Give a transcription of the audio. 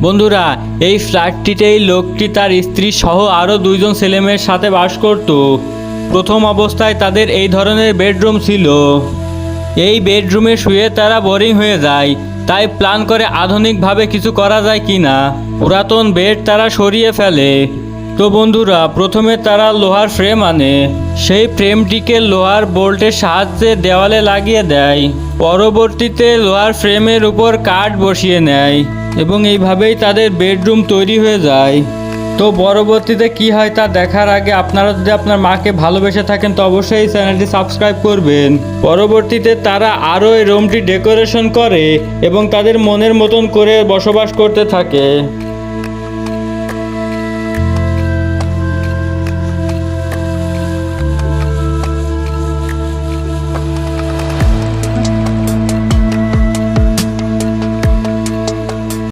বন্ধুরা, এই ফ্ল্যাটটিতেই লোকটি তার স্ত্রী সহ আরও 2জন ছেলেমেয়ের সাথে বাস করত। প্রথম অবস্থায় তাদের এই ধরনের বেডরুম ছিল। এই বেডরুমে শুয়ে তারা বোরিং হয়ে যায়, তাই প্ল্যান করে আধুনিকভাবে কিছু করা যায় কিনা। পুরাতন বেড তারা সরিয়ে ফেলে। তো বন্ধুরা, প্রথমে তারা লোহার ফ্রেম আনে। সেই ফ্রেমটিকে লোহার বোল্টের সাহায্যে দেওয়ালে লাগিয়ে দেয়। পরবর্তীতে লোহার ফ্রেমের উপর কাঠ বসিয়ে নেয় এবং এইভাবেই তাদের বেডরুম তৈরি হয়ে যায়। তো পরবর্তীতে কি হয় তা দেখার আগে আপনারা যদি আপনার মাকে ভালোবেসে থাকেন তো অবশ্যই এই চ্যানেলটি সাবস্ক্রাইব করবেন। পরবর্তীতে তারা আরও এই রুমটি ডেকোরেশন করে এবং তাদের মনের মতন করে বসবাস করতে থাকে।